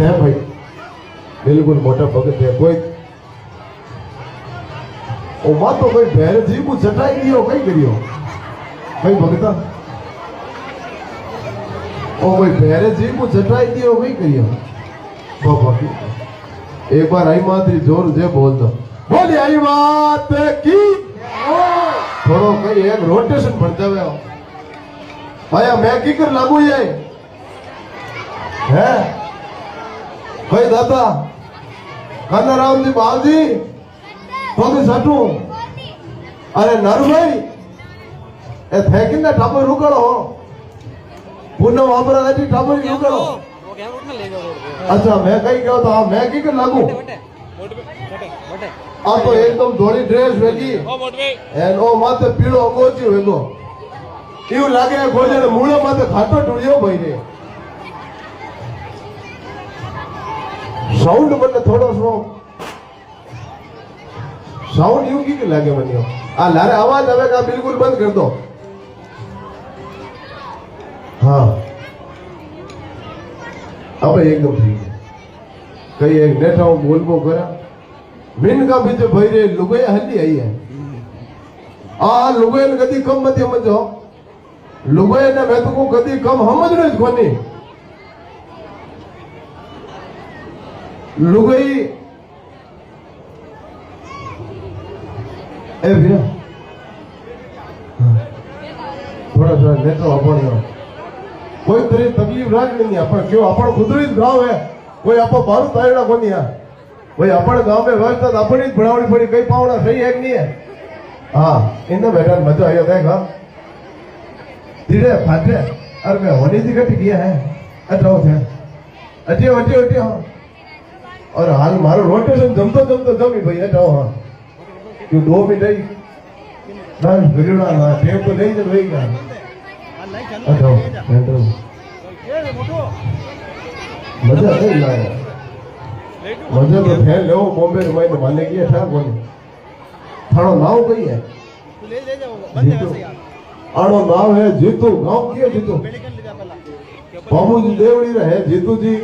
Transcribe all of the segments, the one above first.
है भाई बिल्कुल मोटा भगत है कोई ओ मां तो भाई भैर जी को चटाई दियो कई करियो भाई भगता ओ भाई भैर जी को चटाई दियो कई करियो बाबा की एक बार आई मात्री जोर जे बोल दो बोली आई बात की थोड़ो कई एक रोटेशन बढ़ जावे भाई मैं की कर लागू ये है भाई दादा कानाराम जी बालजी तो साटू अरे नर भाई ए थे किन्ना टापर रुकड़ो पूनम वापरा लेती टापर रुकड़ो अच्छा मैं कहीं गयो तो मैं की कर लागू आ तो एकदम धोली ड्रेस वेगी एन ओ माथे पीळो अंगोची वेगो એવું લાગે ગોજે મૂળો માથે ખાટો ટૂળ્યો ભાઈ રે સાઉન્ડ મને થોડો સો સાઉન્ડ એવું की લાગે મને આ લારે અવાજ આવે કે બિલકુલ બંધ કરી દો हाँ अब एकदम ठीक है कई एक नेता बोलबो करा मिन का बीच भाई रे लुगाई हल्ली आई है आ लुगाई ने कदी कम मत समझो लुगाई ने मैं तो कदी कम समझ ज कोनी लुगाई ए भैया थोड़ा सा नेता अपन कोई तेरी तकलीफ राख नहीं अपन क्यों अपन खुदरी गांव है कोई अपन बारू तायड़ा कोनी है भाई अपन गांव में व्यवस्था अपनी बनावनी पड़ी कई पावड़ा सही है कि नहीं है हाँ इन्हें बैठा मजा आया देखा धीरे फाटे अरे मैं होने दी घट किया है अच्छा थे अटे अटे अटे हाँ और हाल मारो रोटेशन जमतो जमी भाई हटाओ हाँ क्यों 2 मिनट ही ना बिगड़ा ना टेप तो नहीं जब वही का हटाओ हटाओ मजा नहीं लाया मजा तो फैल लो बॉम्बे में तो माने की था बोले थानो नाव कई है ले जाओ बंद है आनो नाव है जीतू गांव की जीतू बाबूजी देवड़ी रहे जीतू जी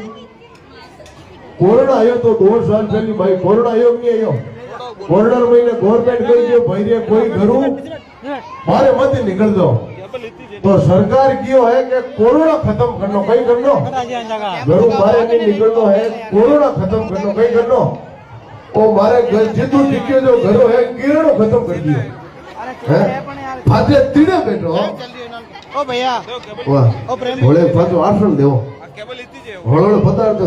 कोरोना आयो तो 2 साल पहले भाई कोरोना आयो नहीं आयो कोरोना महीने गवर्नमेंट कही जो भाई रे कोई घरों मारे मत निकल जाओ तो सरकार कियो है कि कोरोना खत्म करनो कहीं करनो घरों मारे नहीं निकलनो है कोरोना खत्म करनो कहीं करनो ओ मारे घर जीतू टिके जो घरों है किरणो खत्म कर दियो हैं फाटे तीड़े बैठो ओ भैया वाह ओ प्रेम बोले फाटो आसन देओ होळो पतार तो